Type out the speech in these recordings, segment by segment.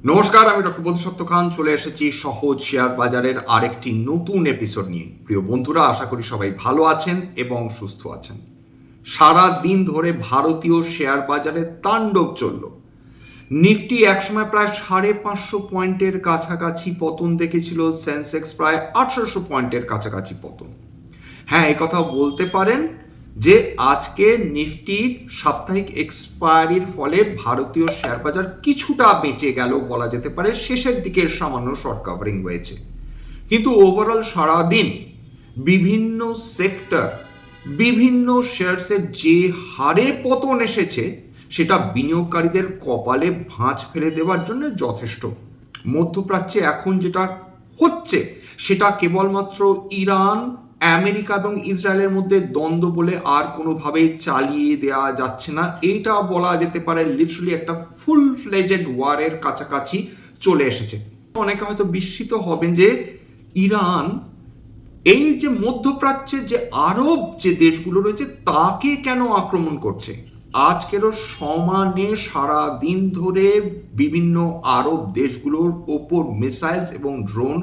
নমস্কার, আমি ডক্টর বোধিসত্ত্ব খান চলে এসেছি সহজ শেয়ার বাজারের আরেকটি নতুন এপিসোড নিয়ে। প্রিয় বন্ধুরা, আশা করি সবাই ভালো আছেন এবং সুস্থ আছেন। সারা দিন ধরে ভারতীয় শেয়ার বাজারে তাণ্ডব চলল। নিফটি একসময় প্রায় 550 পয়েন্টের কাছাকাছি পতন দেখেছিল, সেন্সেক্স প্রায় 1800 পয়েন্টের কাছাকাছি পতন। হ্যাঁ, এই কথা বলতে পারেন যে আজকে নিফটির সাপ্তাহিক এক্সপায়ারির ফলে ভারতীয় শেয়ার বাজার কিছুটা বেঁচে গেল বলা যেতে পারে। শেষের দিকে সামান্য শর্ট কাভারিং হয়েছে, কিন্তু ওভারঅল সারাদিন বিভিন্ন সেক্টর, বিভিন্ন শেয়ারসের যে হারে পতন এসেছে সেটা বিনিয়োগকারীদের কপালে ভাঁজ ফেলে দেওয়ার জন্য যথেষ্ট। মধ্যপ্রাচ্যে এখন যেটা হচ্ছে সেটা কেবলমাত্র ইরান, আমেরিকা এবং ইসরায়েলের মধ্যে দ্বন্দ্ব বলে আর কোনোভাবেই চালিয়ে দেওয়া যাচ্ছে না। এইটা বলা যেতে পারে লিটারালি একটা ফুল ফ্লেজেড ওয়ারের কাছাকাছি চলে এসেছে। অনেকে হয়তো বিস্মিত হবেন যে ইরান এই যে মধ্যপ্রাচ্যের যে আরব যে দেশগুলো রয়েছে তাকে কেন আক্রমণ করছে। আজকেরও সমানে সারা দিন ধরে বিভিন্ন আরব দেশগুলোর ওপর মিসাইলস এবং ড্রোন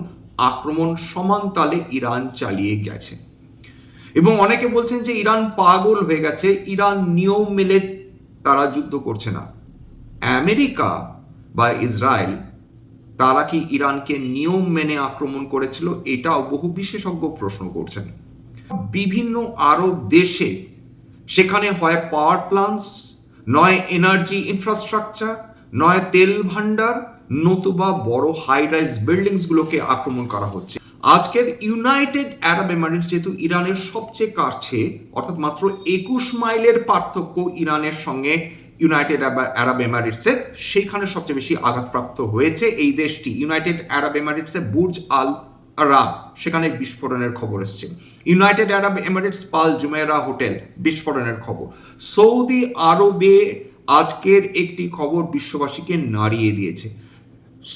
আক্রমণ সমানতালে ইরান চালিয়ে গেছে। এবং অনেকে বলছেন যে ইরান পাগল হয়ে গেছে, ইরান নিয়ম মেনে তারা যুদ্ধ করছে না। আমেরিকা বা ইসরায়েল তারা কি ইরানকে নিয়ম মেনে আক্রমণ করেছিল? এটাও বহু বিশেষজ্ঞ প্রশ্ন করছেন। বিভিন্ন আরব দেশে সেখানে হয় পাওয়ার প্লান্টস, নয় এনার্জি ইনফ্রাস্ট্রাকচার, নয় তেল ভান্ডার, নতুবা বড় হাই রাইজ বিল্ডিংসগুলোকে আক্রমণ করা হচ্ছে। আজকের ইউনাইটেড আরব এমিরেটস যেহেতু ইরানের সবচেয়ে কাছে, অর্থাৎ মাত্র 21 মাইলের পার্থক্য ইরানের সঙ্গে ইউনাইটেড আরব এমিরেটসের, সেইখানে সবচেয়ে বেশি আঘাতপ্রাপ্ত হয়েছে এই দেশটি। ইউনাইটেড আরব এমিরেটসে বুর্জ আল আরাব, সেখানে বিস্ফোরণের খবর এসছে। ইউনাইটেড আরব এমিরেটস পাল জুমেরা হোটেল, বিস্ফোরণের খবর। সৌদি আরবে আজকের একটি খবর বিশ্ববাসীকে নাড়িয়ে দিয়েছে।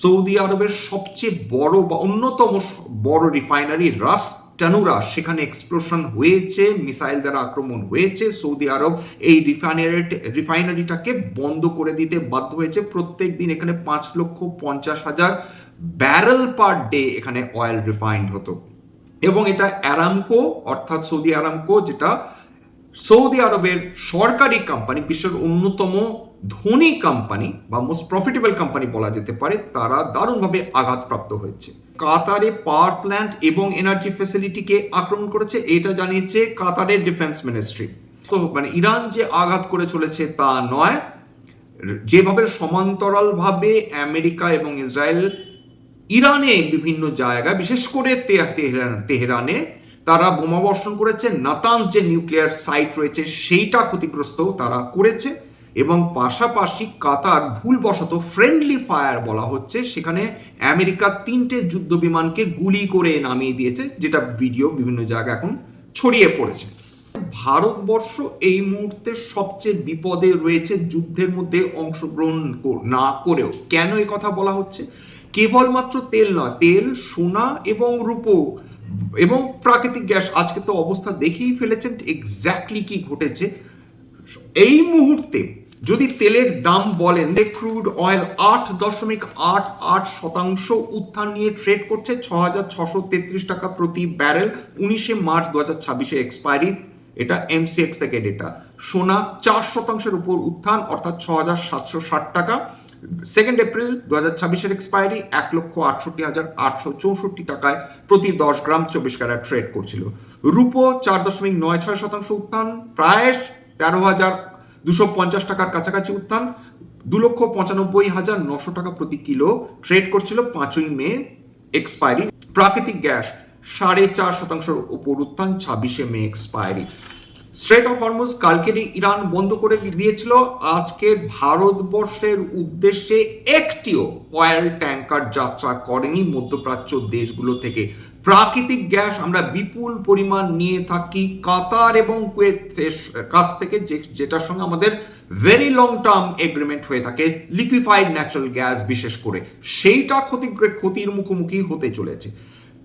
সৌদি আরবের সবচেয়ে বড় বা অন্যতম বড় রিফাইনারি রাস টানুরা, সেখানে এক্সপ্লোশন হয়েছে, মিসাইল দ্বারা আক্রমণ হয়েছে। সৌদি আরব এই রিফাইনারিটাকে বন্ধ করে দিতে বাধ্য হয়েছে। প্রত্যেক দিন এখানে 5,50,000 ব্যারেল পার ডে এখানে অয়েল রিফাইন্ড হতো। এবং এটা অ্যারামকো, অর্থাৎ সৌদি আরামকো, যেটা সৌদি আরবের সরকারি কোম্পানি, বিশ্বের অন্যতম ধনী কোম্পানি বা মোস্ট প্রফিটেবল কোম্পানি বলা যেতে পারে, তারা দারুণভাবে আঘাতপ্রাপ্ত হয়েছে। কাতারে পাওয়ার প্ল্যান্ট এবং এনার্জি ফ্যাসিলিটিকে আক্রমণ করেছে, এটা জানিয়েছে কাতারের ডিফেন্স মিনিস্ট্রি। তো ইরান যে আঘাত করে চলেছে তা নয়, যেভাবে সমান্তরালভাবে আমেরিকা এবং ইসরায়েল ইরানে বিভিন্ন জায়গায়, বিশেষ করে তেহরানে তারা বোমা বর্ষণ করেছে, নাতানজ যে নিউক্লিয়ার সাইট রয়েছে সেইটা ক্ষতিগ্রস্ত তারা করেছে। এবং পাশাপাশি কাতার ভুলবশত ফ্রেন্ডলি ফায়ার বলা হচ্ছে, সেখানে আমেরিকা 3টে যুদ্ধ বিমানকে গুলি করে নামিয়ে দিয়েছে, যেটা ভিডিও বিভিন্ন জায়গায় এখন ছড়িয়ে পড়েছে। ভারতবর্ষ এই মুহূর্তে সবচেয়ে বিপদে রয়েছে যুদ্ধের মধ্যে অংশগ্রহণ না করেও। কেন এই কথা বলা হচ্ছে? কেবলমাত্র তেল নয়, তেল, সোনা এবং রূপো এবং প্রাকৃতিক গ্যাস, আজকে তো অবস্থা দেখেই ফেলেছেন এক্স্যাক্টলি কি ঘটেছে। এই মুহূর্তে যদি তেলের দাম বলেন, ক্রুড অয়েল 8.88% উত্থান নিয়ে ট্রেড করছে, 6,633 টাকা প্রতি ব্যারেল। 19 মার্চ 2026 এক্সপায়ারি, এটা এমসিএক্স থেকে ডেটা। সোনা 4% উপর উত্থান, অর্থাৎ 6,760 টাকা। 2 এপ্রিল 2026 এক্সপায়ারি, 1,68,864 টাকায় প্রতি 10 গ্রাম 24 ক্যারেট ট্রেড করছিল। রূপো 4.96% উত্থান, প্রায় 13,250 টাকার কাছাকাছি উত্থান, 2,95,900 টাকা প্রতি কিলো ট্রেড করছিল 5 মে এক্সপায়ারি। প্রাকৃতিক গ্যাস 4.5% উপর উত্থান, 26 May expiry. Strait of Hormuz কালকেরই ইরান বন্ধ করে দিয়েছিল। আজকে ভারতবর্ষের উদ্দেশ্যে একটিও অয়েল ট্যাঙ্কার যাত্রা করেনি মধ্যপ্রাচ্য দেশগুলো থেকে। প্রাকৃতিক গ্যাস আমরা বিপুল পরিমাণ নিয়ে থাকি কাতার এবং কুয়েতের কাছ থেকে, যেটার সঙ্গে আমাদের ভেরি লং টার্ম এগ্রিমেন্ট হয়ে থাকে, লিকুইফাইড ন্যাচারাল গ্যাস বিশেষ করে, সেইটা ক্ষতির মুখোমুখি হতে চলেছে।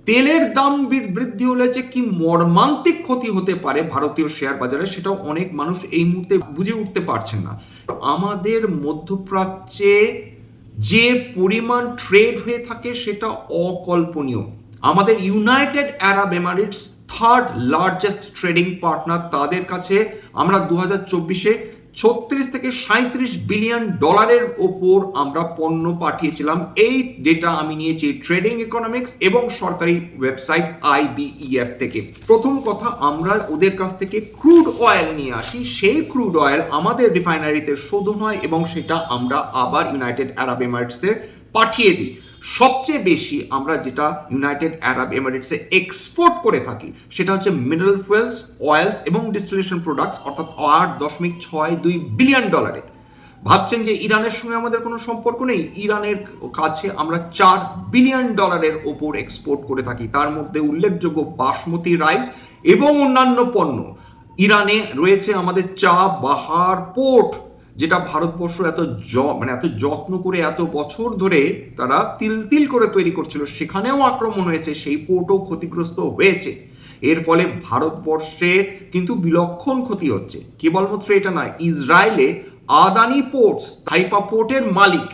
তেলের দাম বৃদ্ধি হলে যে কি মর্মান্তিক ক্ষতি হতে পারে ভারতীয় শেয়ার বাজারে, সেটাও অনেক মানুষ এই মুহূর্তে বুঝে উঠতে পারছেন না। আমাদের মধ্যপ্রাচ্যে যে পরিমাণ ট্রেড হয়ে থাকে সেটা অকল্পনীয়। আমাদের United Arab Emirates third largest trading partner, তাদের কাছে আমরা 2024-এ 36 থেকে 37 বিলিয়ন ডলারের ওপর আমরা পণ্য পাঠিয়েছিলাম। এই ডেটা আমি নিয়েছি ট্রেডিং ইকোনমিক্স এবং সরকারি ওয়েবসাইট IBEF থেকে। প্রথম কথা, আমরা ওদের কাছ থেকে ক্রুড অয়েল নিয়ে আসি, সেই ক্রুড অয়েল আমাদের রিফাইনারিতে শোধন হয় এবং সেটা আমরা আবার ইউনাইটেড আরব এমিরেটসে পাঠিয়ে দিই। সবচেয়ে বেশি আমরা যেটা ইউনাইটেড আরব এমিরেটসে এক্সপোর্ট করে থাকি সেটা হচ্ছে মিনারেল ফুয়েলস, অয়েলস এবং ডিস্টিলেশন প্রোডাক্টস, অর্থাৎ 8.62 বিলিয়ন ডলারের। ভাবছেন যে ইরানের সঙ্গে আমাদের কোনো সম্পর্ক নেই? ইরানের কাছে আমরা 4 বিলিয়ন ডলারের ওপর এক্সপোর্ট করে থাকি। তার মধ্যে উল্লেখযোগ্য বাসমতি রাইস এবং অন্যান্য পণ্য। ইরানে রয়েছে আমাদের চা বাহার পোর্ট, যেটা ভারতবর্ষ এত যত্ন করে এত বছর ধরে তারা তিল তিল করে তৈরি করছিল, সেখানেও আক্রমণ হয়েছে, সেই পোর্টও ক্ষতিগ্রস্ত হয়েছে। এর ফলে ভারতবর্ষে কিন্তু বিলক্ষণ ক্ষতি হচ্ছে। কেবলমাত্র এটা নয়, ইসরায়েলে আদানি পোর্টস, হাইফা পোর্টের মালিক,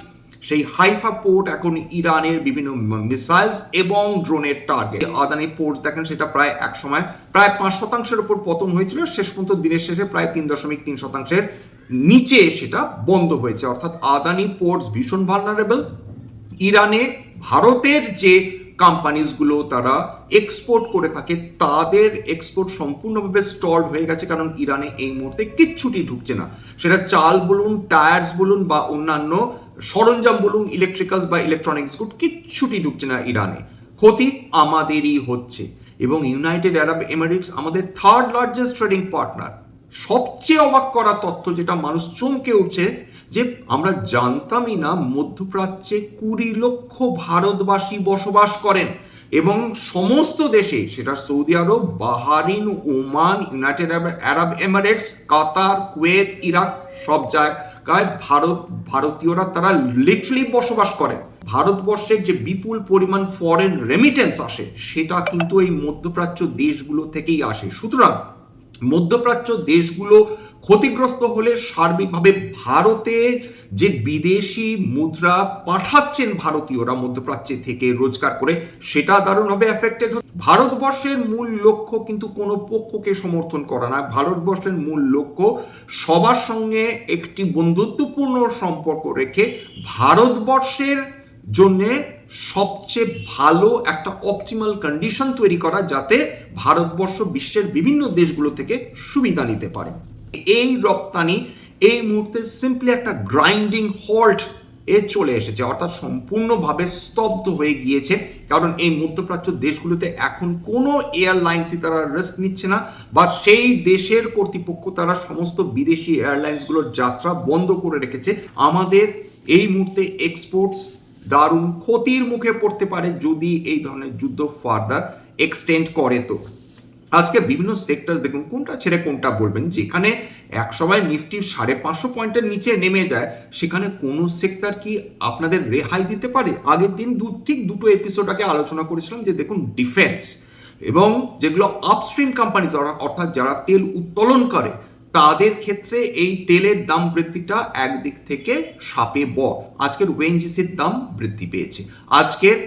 সেই হাইফা পোর্ট এখন ইরানের বিভিন্ন মিসাইলস এবং ড্রোনের টার্গেট। আদানি পোর্টস দেখেন, সেটা প্রায় এক সময় প্রায় 5% উপর পতন হয়েছিল, শেষ পর্যন্ত দিনের শেষে প্রায় 3.3% নিচে সেটা বন্ধ হয়েছে। অর্থাৎ আদানি পোর্টস ভীষণ ভালনারেবল। ইরানে ভারতের যে কোম্পানিজগুলো তারা এক্সপোর্ট করে থাকে, তাদের এক্সপোর্ট সম্পূর্ণভাবে স্টলড হয়ে গেছে, কারণ ইরানে এই মুহূর্তে কিচ্ছুটি ঢুকছে না। সেটা চাল বলুন, টায়ার্স বলুন বা অন্যান্য সরঞ্জাম বলুন, ইলেকট্রিক্যালস বা ইলেকট্রনিক্স গুড, কিচ্ছুটি ঢুকছে না ইরানে। ক্ষতি আমাদেরই হচ্ছে। এবং ইউনাইটেড আরব এমিরেটস আমাদের থার্ড লার্জেস্ট ট্রেডিং পার্টনার। সবচেয়ে অবাক করা তথ্য, যেটা মানুষ চমকে উঠছে, যে আমরা জানতামই না মধ্যপ্রাচ্যে 20 লক্ষ ভারতবাসী বসবাস করেন এবং সমস্ত দেশে, সেটা Saudi Arab, Bahrain, Oman, United Arab Emirates, Qatar, Kuwait, Iraq, সব জায়গায় ভারতীয়রা তারা লিটারালি বসবাস করেন। ভারতবর্ষের যে বিপুল পরিমাণ ফরেন রেমিটেন্স আসে, সেটা কিন্তু এই মধ্যপ্রাচ্য দেশগুলো থেকেই আসে। সুতরাং মধ্যপ্রাচ্য দেশগুলো ক্ষতিগ্রস্ত হলে সার্বিকভাবে ভারতে যে বিদেশি মুদ্রা পাঠাচ্ছেন ভারতীয়রা মধ্যপ্রাচ্যে থেকে রোজগার করে, সেটা দারুণভাবে এফেক্টেড হচ্ছে। ভারতবর্ষের মূল লক্ষ্য কিন্তু কোনো পক্ষকে সমর্থন করা না। ভারতবর্ষের মূল লক্ষ্য সবার সঙ্গে একটি বন্ধুত্বপূর্ণ সম্পর্ক রেখে ভারতবর্ষের জন্যে সবচেয়ে ভালো একটা অপটিমাল কন্ডিশন তৈরি করা, যাতে ভারতবর্ষ বিশ্বের বিভিন্ন দেশগুলো থেকে সুবিধা নিতে পারে। এই রপ্তানি এই মুহূর্তে সিম্পলি একটা গ্রাইন্ডিং হল্ট এ চলে এসেছে, অর্থাৎ সম্পূর্ণভাবে স্তব্ধ হয়ে গিয়েছে। কারণ এই মধ্যপ্রাচ্য দেশগুলোতে এখন কোনো এয়ারলাইন্সই তারা রিস্ক নিচ্ছে না, বা সেই দেশের কর্তৃপক্ষ তারা সমস্ত বিদেশি এয়ারলাইন্সগুলোর যাত্রা বন্ধ করে রেখেছে। আমাদের এই মুহূর্তে এক্সপোর্টস দারুণ ক্ষতির মুখে পড়তে পারে যদি এই ধরনের যুদ্ধ ফার্দার এক্সটেন্ড করে। তো আজকে বিভিন্ন সেক্টরস দেখুন, কোনটা ছেড়ে কোনটা বলবেন। যেখানে একসময় নিফটি 550 পয়েন্টের নিচে নেমে যায়, সেখানে কোনো সেক্টর কি আপনাদের রেহাই দিতে পারে? আগের দিন ঠিক দুটো এপিসোড আগে আলোচনা করেছিলাম যে দেখুন, ডিফেন্স এবং যেগুলো আপস্ট্রিম কোম্পানিজ, অর্থাৎ যারা তেল উত্তোলন করে, তাদের ক্ষেত্রে এই তেলের দাম বৃদ্ধিটা একদিক থেকে সাপে বর। আজকের ওএনজিসির দাম বৃদ্ধি পেয়েছে, আজকের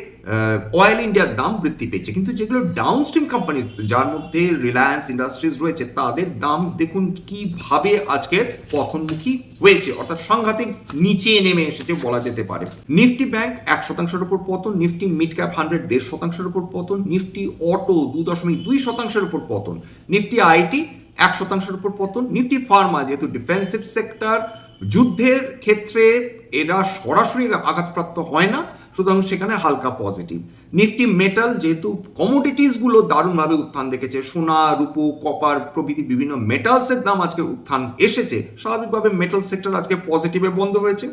অয়েল ইন্ডিয়ার দাম বৃদ্ধি পেয়েছে, কিন্তু যেগুলো ডাউনস্ট্রিম কোম্পানি, যার মধ্যে রিলায়েন্স ইন্ডাস্ট্রিজ রয়েছে, তাদের দাম দেখুন কিভাবে আজকের পতনমুখী হয়েছে, অর্থাৎ সাংঘাতিক নিচে নেমে এসেছে বলা যেতে পারে। নিফটি ব্যাংক 1% উপর পতন, নিফটি মিড ক্যাপ 100 1.5% উপর পতন, নিফটি অটো 2.2% উপর পতন, নিফটি আইটি 1% উপর পতন, নিফটি ফার্মা, যেহেতু ডিফেন্সিভ সেক্টর, যুদ্ধের ক্ষেত্রে এরা সরাসরি আঘাতপ্রাপ্ত হয় না, সুতরাং সেখানে হালকা পজিটিভ। নিফটি মেটাল, যেহেতু কমোডিটিসগুলো দারুণভাবে উত্থান দেখেছে, সোনা, রূপো, কপার প্রভৃতি বিভিন্ন মেটালসের দাম আজকে উত্থান এসেছে, স্বাভাবিকভাবে মেটাল সেক্টর আজকে পজিটিভে বন্ধ হয়েছে।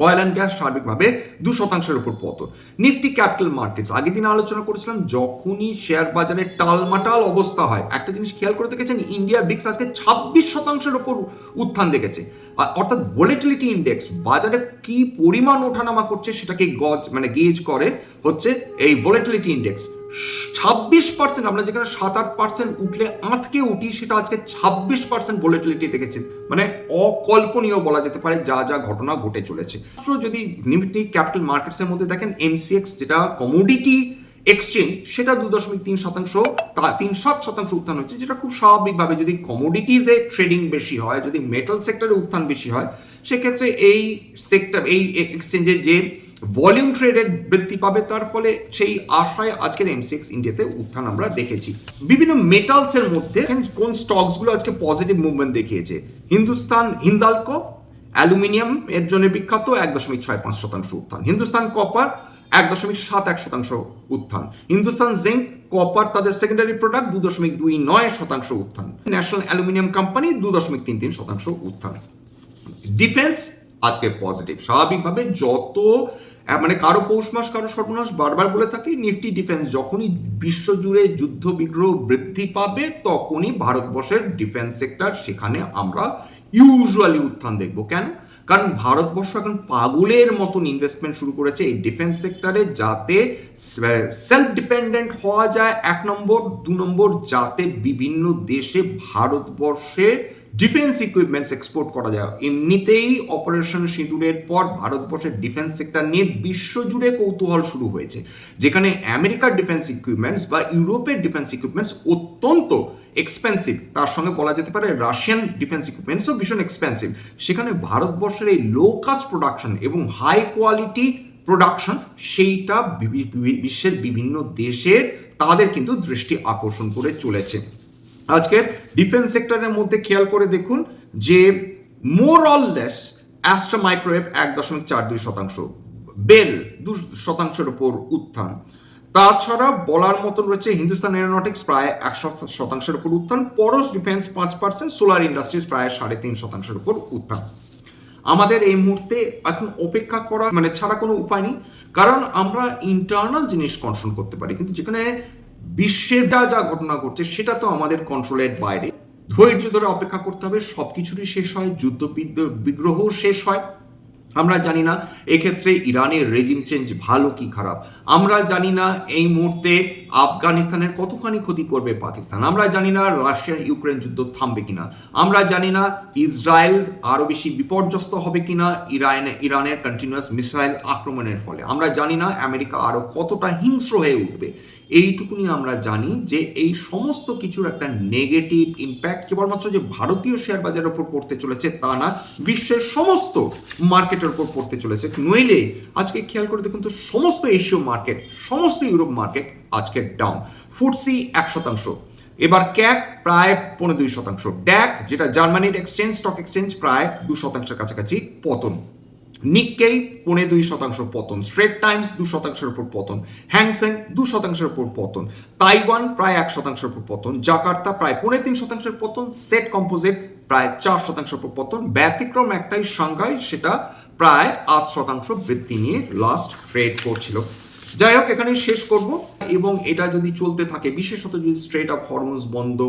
অয়েল অ্যান্ড গ্যাস স্বাভাবিকভাবে 2% উপর পতন। নিফটি ক্যাপিটাল মার্কেটস, আগের দিন আলোচনা করেছিলাম, যখনই শেয়ার বাজারে টালমাটাল অবস্থা হয়, একটা জিনিস খেয়াল করে দেখেছেন, ইন্ডিয়া বিক্স আজকে 26% উপর উত্থান দেখেছে। অর্থাৎ ভোলেটিলিটি ইন্ডেক্স, বাজারে কি পরিমাণ ওঠানামা করছে সেটাকে গেজ করে হচ্ছে এই ভোলেটিলিটি ইন্ডেক্স। 26%, আমরা যেখানে 7-8% উঠলে আঁতকে উঠি, সেটা আজকে 26% ভোলেটিলিটি দেখেছে, মানে অকল্পনীয় বলা যেতে পারে যা যা ঘটনা ঘটে চলেছে। যদি নিফটি ক্যাপিটাল মার্কেটসের মধ্যে দেখেন, এমসিএক্স যেটা কমোডিটি এক্সচেঞ্জ, সেটা 2.3% উত্থান হচ্ছে, যেটা খুব স্বাভাবিকভাবে যদি কমোডিটিজে ট্রেডিং বেশি হয়, যদি মেটাল সেক্টরে উত্থান বেশি হয়, সেক্ষেত্রে এই সেক্টর, এই এক্সচেঞ্জে যে ভলিউম ট্রেডের বৃদ্ধি পাবে, তার ফলে সেই আশায় আজকের এমসিএক্স ইন্ডিয়াতে উত্থান আমরা দেখেছি। বিভিন্ন মেটালসের মধ্যে কোন স্টকসগুলো আজকে পজিটিভ মুভমেন্ট দেখিয়েছে? হিন্দালকো অ্যালুমিনিয়াম এর জন্য বিখ্যাত, 1.65% উত্থান। হিন্দুস্তান কপার 1.71% উত্থান। হিন্দুস্তান জিঙ্ক কপার তাদের সেকেন্ডারি প্রোডাক্ট 2.29% উত্থান। ন্যাশনাল অ্যালুমিনিয়াম কোম্পানি 2.33% উত্থান। ডিফেন্স আজকে পজিটিভ, স্বাভাবিকভাবে যত মানে কারো পৌষ মাস কারো সর্বনাশ, বারবার বলে থাকি, নিফটি ডিফেন্স যখনই বিশ্বজুড়ে যুদ্ধ বিগ্রহ বৃদ্ধি পাবে, তখনই ভারতবর্ষের ডিফেন্স সেক্টর, সেখানে আমরা ইউজুয়ালি উত্থান দেখব। কেন? কারণ ভারতবর্ষ এখন পাগলের মতন ইনভেস্টমেন্ট শুরু করেছে এই ডিফেন্স সেক্টরে, যাতে সেলফ ডিপেন্ডেন্ট হওয়া যায়, 1 নম্বর। 2 নম্বর, যাতে বিভিন্ন দেশে ভারতবর্ষের ডিফেন্স ইকুইপমেন্টস এক্সপোর্ট করা যায়। এমনিতেই অপারেশন সিঁদুরের পর ভারতবর্ষের ডিফেন্স সেক্টর নিয়ে বিশ্বজুড়ে কৌতূহল শুরু হয়েছে, যেখানে আমেরিকার ডিফেন্স ইকুইপমেন্টস বা ইউরোপের ডিফেন্স ইকুইপমেন্টস অত্যন্ত এক্সপেন্সিভ, তার সঙ্গে বলা যেতে পারে রাশিয়ান ডিফেন্স ইকুইপমেন্টসও ভীষণ এক্সপেন্সিভ। সেখানে ভারতবর্ষের এই লো কাস্ট প্রোডাকশন এবং হাই কোয়ালিটি প্রোডাকশন, সেইটা বিশ্বের বিভিন্ন দেশের তাদের কিন্তু দৃষ্টি আকর্ষণ করে চলেছে। আজকের ডিফেন্স সেক্টরের মধ্যে খেয়াল করে দেখুন যে more or less Astra Microwave 1.42%, BEL 2%-এর উপর উত্থান। তাছাড়া বলার মতন রয়েছে হিন্দুস্তান এরোনটিক্স প্রায় 1% উপর উত্থান, পরশ ডিফেন্স 5%, সোলার ইন্ডাস্ট্রিজ প্রায় 3.5%-এর উপর উত্থান। আমাদের এই মুহূর্তে এখন অপেক্ষা করা মানে ছাড়া কোনো উপায় নেই, কারণ আমরা ইন্টারনাল জিনিস কন্ট্রোল করতে পারি, কিন্তু যেখানে বিশ্বের যা ঘটনা ঘটছে সেটা তো আমাদের কন্ট্রোলের বাইরে। ধৈর্য ধরে অপেক্ষা করতে হবে, সবকিছুরই শেষ হয়, যুদ্ধ বিগ্রহ শেষ হয়। আমরা জানি না এক্ষেত্রে ইরানের রেজিম চেঞ্জ ভালো কি খারাপ, আমরা জানি না এই মুহূর্তে আফগানিস্তানের কতখানি ক্ষতি করবে পাকিস্তান, আমরা জানি না রাশিয়ার ইউক্রেন যুদ্ধ থামবে কিনা, আমরা জানি না ইসরায়েল আরো বেশি বিপর্যস্ত হবে কিনা ইরানের কন্টিনিউয়াস মিসাইল আক্রমণের ফলে, আমরা জানি না আমেরিকা আরো কতটা হিংস্র হয়ে উঠবে। এইটুকুনি আমরা জানি যে এই সমস্ত কিছুর একটা নেগেটিভ ইম্প্যাক্ট কেবলমাত্র যে ভারতীয় শেয়ার বাজারের উপর পড়তে চলেছে তা না, বিশ্বের সমস্ত মার্কেটের উপর পড়তে চলেছে। নইলে আজকে খেয়াল করে দেখুন তো, সমস্ত এশীয় মার্কেট, সমস্ত ইউরোপ মার্কেট আজকে ডাউন। ফুটসি 1%, এবার ক্যাক প্রায় 2.25%, ড্যাক যেটা জার্মানির স্টক এক্সচেঞ্জ প্রায় 2%-এর কাছাকাছি পতন, নিক্কেই 2.25% পতন, স্ট্রেট টাইমস 2%-এর উপর পতন, হ্যাংসেং 2%-এর উপর পতন, তাইওয়ান প্রায় 1%-এর উপর পতন, জাকার্তা প্রায় 3.5%-এর পতন, সেট কম্পোজিট প্রায় 4%-এর উপর পতন, ব্যতিক্রম একটাই সাংঘাই, সেটা প্রায় 8% বৃদ্ধি নিয়ে লাস্ট ট্রেড করছিল। যাই হোক, এখানে শেষ করব, এবং এটা যদি চলতে থাকে, বিশেষত যদি স্ট্রেট অফ হরমুজ বন্ধ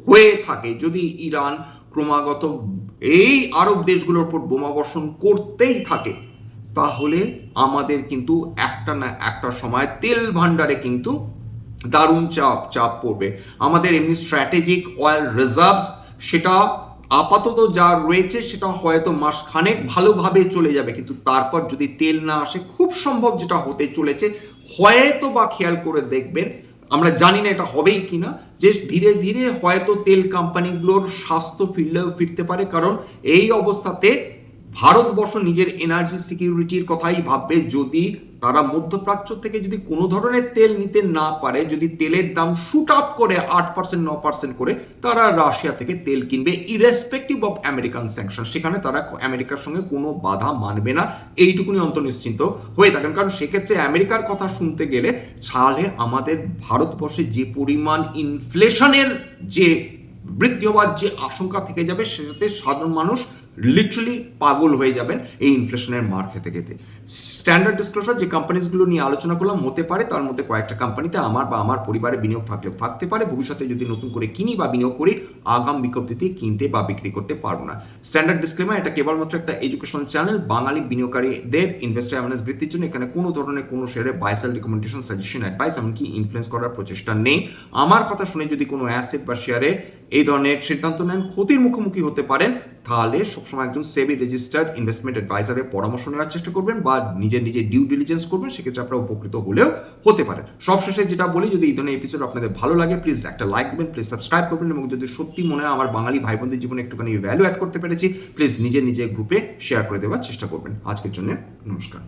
হয়ে থাকে, যদি ইরান ক্রমাগত এই আরব দেশগুলোর উপর বোমাবর্ষণ করতেই থাকে, তাহলে আমাদের কিন্তু একটা না একটা সময় তেল ভান্ডারে কিন্তু দারুণ চাপ পড়বে। আমাদের এমনি স্ট্র্যাটেজিক অয়েল রিজার্ভস, সেটা আপাতত যা রয়েছে সেটা হয়তো মাসখানেক ভালোভাবে চলে যাবে, কিন্তু তারপর যদি তেল না আসে, খুব সম্ভব যেটা হতে চলেছে, হয়তো বা খেয়াল করে দেখবেন, আমরা জানি না এটা হবেই কিনা, যে ধীরে ধীরে হয়তো তেল কোম্পানিগুলোর স্বাস্থ্য ফিরতে পারে, কারণ এই অবস্থাতে ভারতবর্ষ নিজের এনার্জি সিকিউরিটির কথাই ভাববে। যদি তারা মধ্যপ্রাচ্য থেকে যদি কোনো ধরনের তেল নিতে না পারে, যদি তেলের দাম শুট আপ করে 8% 9% করে, তারা রাশিয়া থেকে তেল কিনবে ইরেসপেক্টিভ অফ আমেরিকান স্যাংশন, সেখানে তারা আমেরিকার সঙ্গে কোনো বাধা মানবে না, এইটুকুনি অন্তর্নিশ্চিন্ত হয়ে থাকেন। কারণ সেক্ষেত্রে আমেরিকার কথা শুনতে গেলে সালে আমাদের ভারতবর্ষে যে পরিমাণ ইনফ্লেশনের যে বৃদ্ধি হওয়ার যে আশঙ্কা থেকে যাবে, সেটাতে সাধারণ মানুষ লিটারালি পাগল হয়ে যাবেন এই ইনফ্লেশনের মার খেতে খেতে। স্ট্যান্ডার্ড ডিসক্লোজার যে কোম্পানিজগুলো নিয়ে আলোচনা করলাম, হতে পারে তার মধ্যে কয়েকটা কোম্পানিতে আমার বা আমার পরিবারের বিনিয়োগ থাকলেও থাকতে পারে, ভবিষ্যতে যদি নতুন করে কিনি বা বিনিয়োগ করি আগাম বিজ্ঞপ্তিতে কিনতে বা বিক্রি করতে পারবো না। স্ট্যান্ডার্ড ডিসক্লেমার, এটা কেবলমাত্র একটা এডুকেশনাল চ্যানেল, বাঙালি বিনিয়োগকারীদের ইনভেস্টার অ্যাওয়ারনেস বৃদ্ধির জন্য। এখানে কোনো ধরনের কোনো শেয়ারে buy sell recommendation, suggestion, advice এমনকি ইনফ্লুয়েন্স করার প্রচেষ্টা নেই। আমার কথা শুনে যদি কোনো অ্যাসেট বা শেয়ারে এই ধরনের সিদ্ধান্ত নেন, ক্ষতির মুখোমুখি হতে পারেন, তাহলে সবসময় একজন সেবি রেজিস্টার্ড ইনভেস্টমেন্ট অ্যাডভাইজারের পরামর্শ নেওয়ার চেষ্টা করবেন বা নিজের ডিউ ডিলিজেন্স করবেন, সেক্ষেত্রে আপনারা উপকৃত হলেও হতে পারেন। সবশেষে যেটা বলি, যদি এই ধরনের এপিসোড আপনাদের ভালো লাগে প্লিজ একটা লাইক দেবেন, প্লিজ সাবস্ক্রাইব করবেন, এবং যদি সত্যি মনে হয় আমার বাঙালি ভাই বোনদের জীবনে একটুখানি ভ্যালু অ্যাড করতে পেরেছি, প্লিজ নিজের গ্রুপে শেয়ার করে দেওয়ার চেষ্টা করবেন। আজকের জন্য নমস্কার।